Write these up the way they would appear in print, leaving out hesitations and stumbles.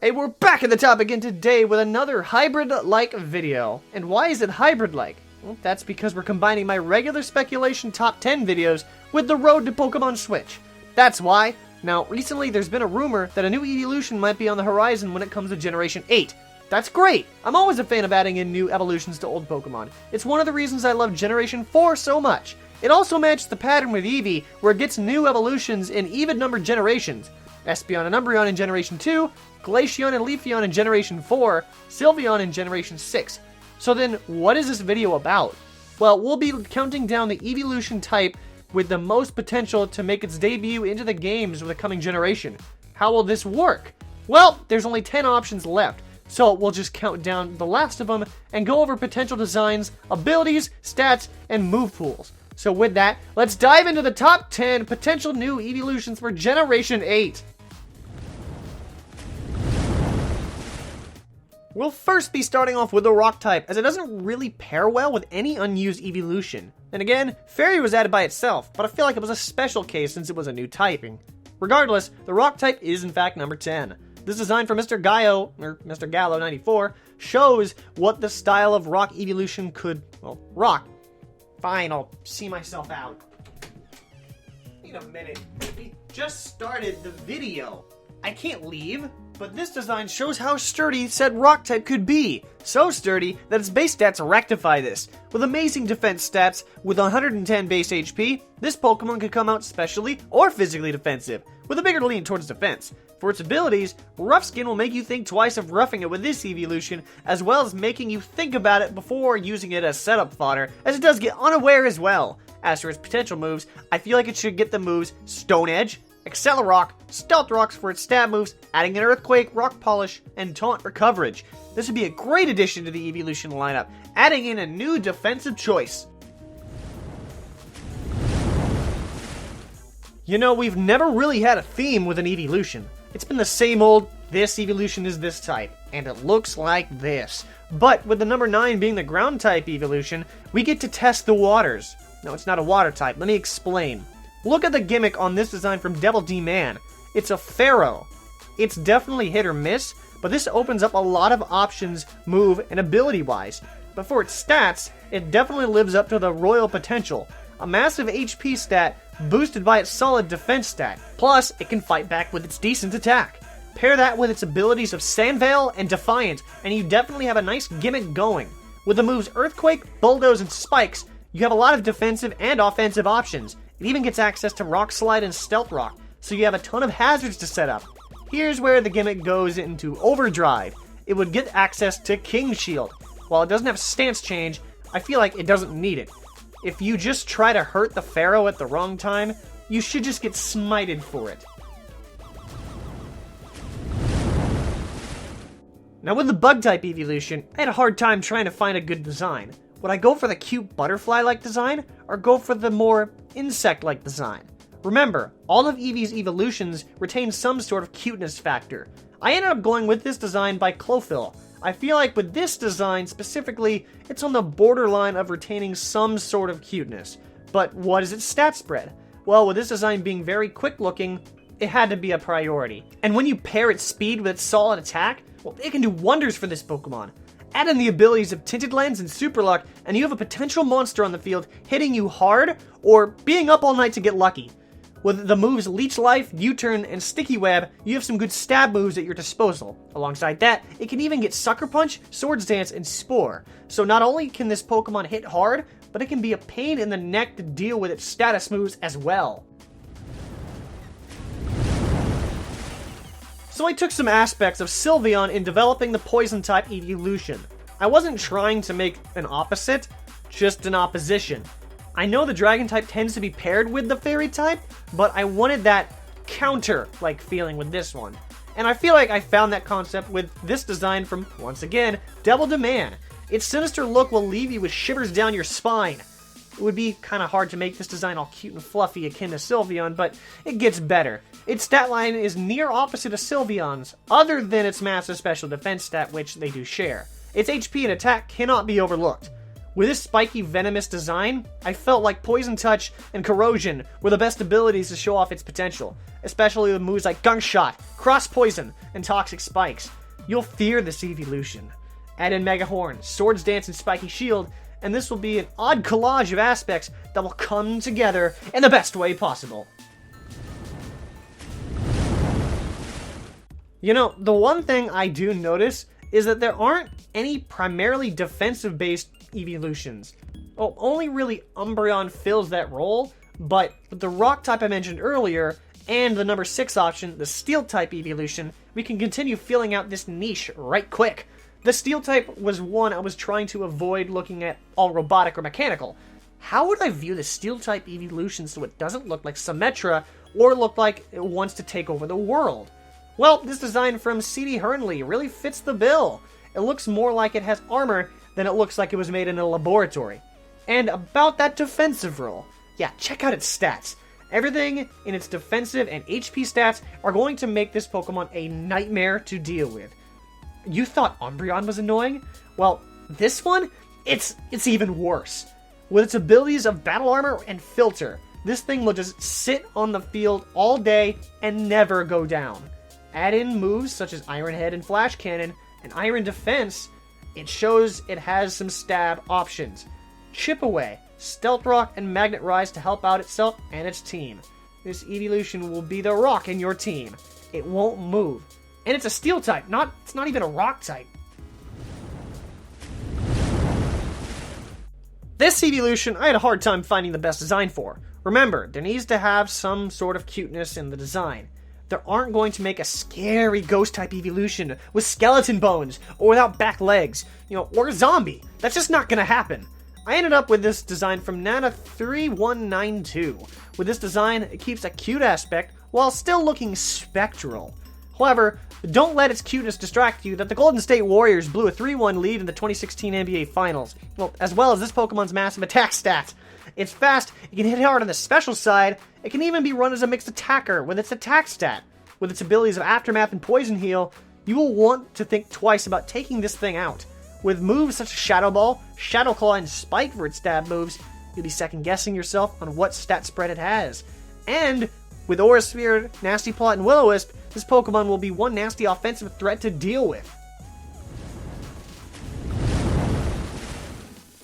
Hey, we're back at the top again today with another hybrid-like video. And why is it hybrid-like? Well, that's because we're combining my regular speculation top 10 videos with the Road to Pokemon Switch. That's why. Now, recently there's been a rumor that a new Eeveelution might be on the horizon when it comes to Generation 8. That's great! I'm always a fan of adding in new evolutions to old Pokemon. It's one of the reasons I love Generation 4 so much. It also matches the pattern with Eevee, where it gets new evolutions in even-numbered generations. Espeon and Umbreon in Generation 2, Glaceon and Leafeon in Generation 4, Sylveon in Generation 6. So then, what is this video about? Well, we'll be counting down the Eeveelution type with the most potential to make its debut into the games with the coming generation. How will this work? Well, there's only 10 options left, so we'll just count down the last of them and go over potential designs, abilities, stats, and move pools. So with that, let's dive into the top 10 potential new Eeveelutions for Generation 8. We'll first be starting off with the Rock type, as it doesn't really pair well with any unused Eeveelution. And again, Fairy was added by itself, but I feel like it was a special case since it was a new typing. Regardless, the Rock type is in fact number 10. This design from Mr. Gallo 94 shows what the style of Rock Eeveelution could, well, rock. Fine, I'll see myself out. Wait a minute, we just started the video. I can't leave. But this design shows how sturdy said Rock type could be. So sturdy that its base stats rectify this. With amazing defense stats, with 110 base HP, this Pokemon could come out specially or physically defensive, with a bigger lean towards defense. For its abilities, Rough Skin will make you think twice of roughing it with this Eeveelution, as well as making you think about it before using it as setup fodder, as it does get unaware as well. As for its potential moves, I feel like it should get the moves Stone Edge, Accelerock, Stealth Rocks for its stab moves, adding an Earthquake, Rock Polish, and Taunt for coverage. This would be a great addition to the Eeveelution lineup, adding in a new defensive choice. You know, we've never really had a theme with an Eeveelution. It's been the same old, this Eeveelution is this type, and it looks like this. But with the number 9 being the ground type Eeveelution, we get to test the waters. No, it's not a water type, let me explain. Look at the gimmick on this design from Devil D Man. It's a Pharaoh. It's definitely hit or miss, but this opens up a lot of options move and ability wise. But for its stats, it definitely lives up to the royal potential. A massive HP stat boosted by its solid defense stat. Plus, it can fight back with its decent attack. Pair that with its abilities of Sandveil and Defiant, and you definitely have a nice gimmick going. With the moves Earthquake, Bulldoze, and Spikes, you have a lot of defensive and offensive options. It even gets access to Rock Slide and Stealth Rock, so you have a ton of hazards to set up. Here's where the gimmick goes into overdrive. It would get access to King Shield. While it doesn't have stance change, I feel like it doesn't need it. If you just try to hurt the Pharaoh at the wrong time, you should just get smited for it. Now with the Bug-type Eeveelution, I had a hard time trying to find a good design. Would I go for the cute butterfly-like design, or go for the more insect-like design? Remember, all of Eevee's evolutions retain some sort of cuteness factor. I ended up going with this design by Clophyll. I feel like with this design specifically, it's on the borderline of retaining some sort of cuteness. But what is its stat spread? Well, with this design being very quick-looking, it had to be a priority. And when you pair its speed with its solid attack, well, it can do wonders for this Pokemon. Add in the abilities of Tinted Lens and Super Luck, and you have a potential monster on the field hitting you hard, or being up all night to get lucky. With the moves Leech Life, U-Turn, and Sticky Web, you have some good stab moves at your disposal. Alongside that, it can even get Sucker Punch, Swords Dance, and Spore. So not only can this Pokemon hit hard, but it can be a pain in the neck to deal with its status moves as well. So I took some aspects of Sylveon in developing the Poison-type Eeveelution. I wasn't trying to make an opposite, just an opposition. I know the Dragon-type tends to be paired with the Fairy-type, but I wanted that counter-like feeling with this one. And I feel like I found that concept with this design from, once again, Devil D Man. Its sinister look will leave you with shivers down your spine. It would be kind of hard to make this design all cute and fluffy akin to Sylveon, but it gets better. Its stat line is near opposite of Sylveon's, other than its massive special defense stat, which they do share. Its HP and attack cannot be overlooked. With this spiky, venomous design, I felt like Poison Touch and Corrosion were the best abilities to show off its potential, especially with moves like Gunk Shot, Cross Poison, and Toxic Spikes. You'll fear this Eeveelution. Add in Mega Horn, Swords Dance, and Spiky Shield, and this will be an odd collage of aspects that will come together in the best way possible. You know, the one thing I do notice is that there aren't any primarily defensive-based Eeveelutions. Well, only really Umbreon fills that role, but with the Rock type I mentioned earlier, and the number 6 option, the Steel type Eeveelution, we can continue filling out this niche right quick. The Steel type was one I was trying to avoid looking at all robotic or mechanical. How would I view the Steel type Eeveelution so it doesn't look like Symmetra or look like it wants to take over the world? Well, this design from C.D. Hernley really fits the bill. It looks more like it has armor than it looks like it was made in a laboratory. And about that defensive role, yeah, check out its stats. Everything in its defensive and HP stats are going to make this Pokemon a nightmare to deal with. You thought Umbreon was annoying? Well, this one, it's even worse. With its abilities of Battle Armor and Filter, this thing will just sit on the field all day and never go down. Add in moves such as Iron Head and Flash Cannon and Iron Defense, it shows it has some stab options. Chip Away, Stealth Rock, and Magnet Rise to help out itself and its team. This Eeveelution will be the rock in your team. It won't move. And it's a Steel type, it's not even a Rock type. This Eeveelution I had a hard time finding the best design for. Remember, there needs to have some sort of cuteness in the design. They aren't going to make a scary Ghost-type Eeveelution with skeleton bones or without back legs, or a zombie. That's just not going to happen. I ended up with this design from Nana3192. With this design, it keeps a cute aspect while still looking spectral. However, don't let its cuteness distract you that the Golden State Warriors blew a 3-1 lead in the 2016 NBA Finals, as well as this Pokemon's massive attack stats. It's fast, it can hit hard on the special side, it can even be run as a mixed attacker with its attack stat. With its abilities of Aftermath and Poison Heal, you will want to think twice about taking this thing out. With moves such as Shadow Ball, Shadow Claw, and Spike for its stab moves, you'll be second guessing yourself on what stat spread it has. And with Aura Sphere, Nasty Plot, and Will-O-Wisp, this Pokemon will be one nasty offensive threat to deal with.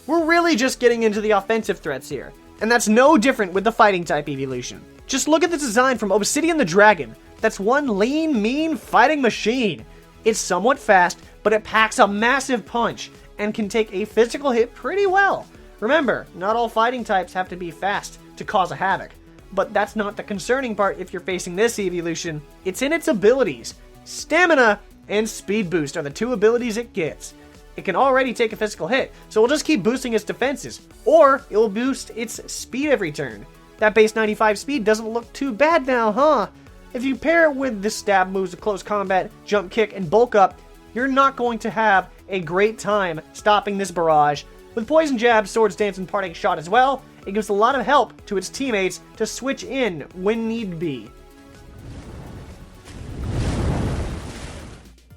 We're really just getting into the offensive threats here, and that's no different with the fighting type Eeveelution. Just look at the design from Obsidian the Dragon. That's one lean, mean fighting machine. It's somewhat fast, but it packs a massive punch and can take a physical hit pretty well. Remember, not all fighting types have to be fast to cause a havoc. But that's not the concerning part if you're facing this Eeveelution. It's in its abilities. Stamina and Speed Boost are the two abilities it gets. It can already take a physical hit, so we'll just keep boosting its defenses, or it will boost its speed every turn. That base 95 speed doesn't look too bad now, huh? If you pair it with the stab moves of Close Combat, Jump Kick, and Bulk Up, you're not going to have a great time stopping this barrage. With Poison Jab, Swords Dance, and Parting Shot as well, it gives a lot of help to its teammates to switch in when need be.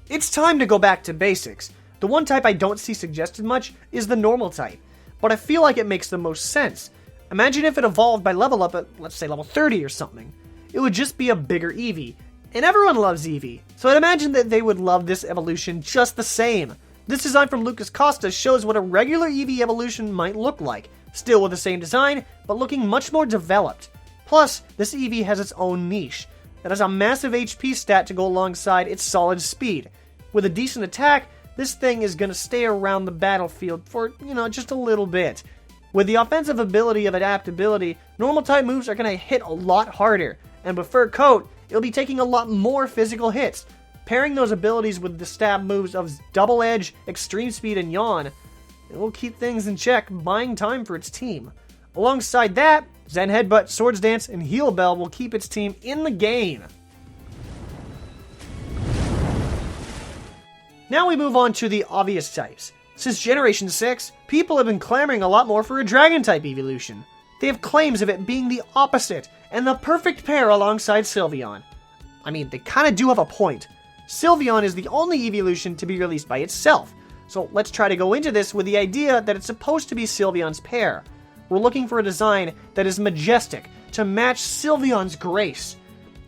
It's time to go back to basics. The one type I don't see suggested much is the normal type, but I feel like it makes the most sense. Imagine if it evolved by level up at, let's say, level 30 or something. It would just be a bigger Eevee, and everyone loves Eevee, so I'd imagine that they would love this evolution just the same. This design from Lucas Costa shows what a regular Eevee evolution might look like, still with the same design, but looking much more developed. Plus, this Eevee has its own niche. It has a massive HP stat to go alongside its solid speed. With a decent attack, this thing is going to stay around the battlefield for, just a little bit. With the offensive ability of Adaptability, normal type moves are going to hit a lot harder, and with Fur Coat, it'll be taking a lot more physical hits. Pairing those abilities with the stab moves of Double Edge, Extreme Speed, and Yawn, it will keep things in check, buying time for its team. Alongside that, Zen Headbutt, Swords Dance, and Heal Bell will keep its team in the game. Now we move on to the obvious types. Since Generation 6, people have been clamoring a lot more for a Dragon-type Eeveelution. They have claims of it being the opposite, and the perfect pair alongside Sylveon. I mean, they kinda do have a point. Sylveon is the only Eeveelution to be released by itself. So let's try to go into this with the idea that it's supposed to be Sylveon's pair. We're looking for a design that is majestic, to match Sylveon's grace.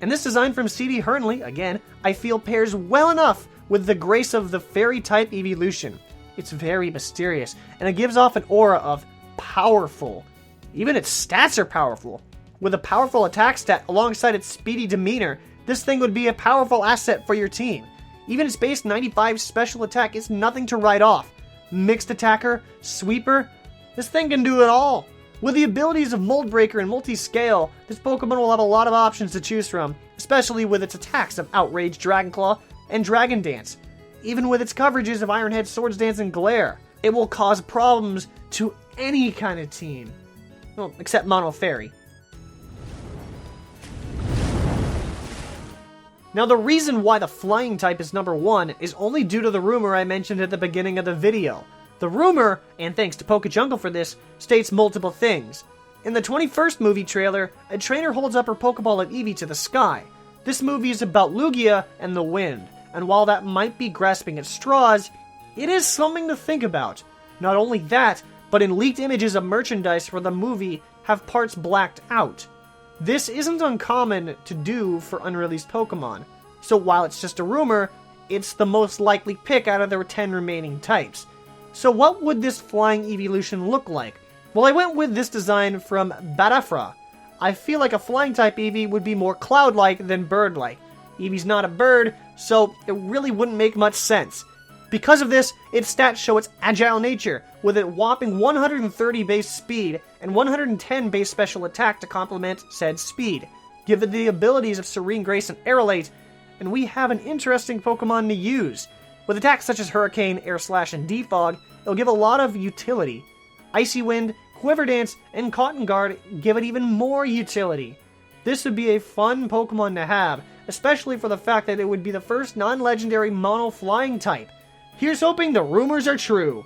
And this design from C.D. Hernley, again, I feel pairs well enough with the grace of the fairy-type Eeveelution. It's very mysterious, and it gives off an aura of powerful. Even its stats are powerful. With a powerful attack stat alongside its speedy demeanor, this thing would be a powerful asset for your team. Even its base 95 special attack is nothing to write off. Mixed attacker, sweeper, this thing can do it all. With the abilities of Mold Breaker and Multi-Scale, this Pokemon will have a lot of options to choose from, especially with its attacks of Outrage, Dragon Claw, and Dragon Dance. Even with its coverages of Iron Head, Swords Dance, and Glare, it will cause problems to any kind of team. Well, except Mono Fairy. Now, the reason why the flying type is number 1 is only due to the rumor I mentioned at the beginning of the video. The rumor, and thanks to PokeJungle for this, states multiple things. In the 21st movie trailer, a trainer holds up her Pokeball of Eevee to the sky. This movie is about Lugia and the wind, and while that might be grasping at straws, it is something to think about. Not only that, but in leaked images of merchandise for the movie have parts blacked out. This isn't uncommon to do for unreleased Pokemon, so while it's just a rumor, it's the most likely pick out of the 10 remaining types. So what would this flying Eeveelution look like? Well, I went with this design from Batafra. I feel like a flying type Eevee would be more cloud-like than bird-like. Eevee's not a bird, so it really wouldn't make much sense. Because of this, its stats show its agile nature, with a whopping 130 base speed and 110 base special attack to complement said speed. Give it the abilities of Serene Grace and Aerolate, and we have an interesting Pokemon to use. With attacks such as Hurricane, Air Slash, and Defog, it'll give a lot of utility. Icy Wind, Quiver Dance, and Cotton Guard give it even more utility. This would be a fun Pokemon to have, especially for the fact that it would be the first non-legendary mono flying type. Here's hoping the rumors are true.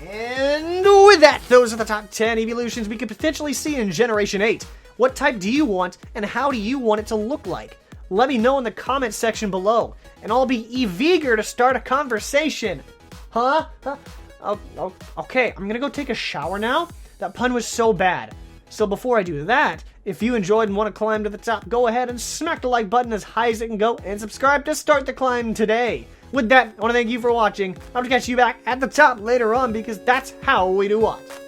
And with that, those are the top 10 Eeveelutions we could potentially see in Generation 8. What type do you want, and how do you want it to look like? Let me know in the comment section below, and I'll be eager to start a conversation. Huh? Okay, I'm gonna go take a shower now. That pun was so bad. So before I do that, if you enjoyed and want to climb to the top, go ahead and smack the like button as high as it can go, and subscribe to start the climb today. With that, I want to thank you for watching. I'll catch you back at the top later on because that's how we do what.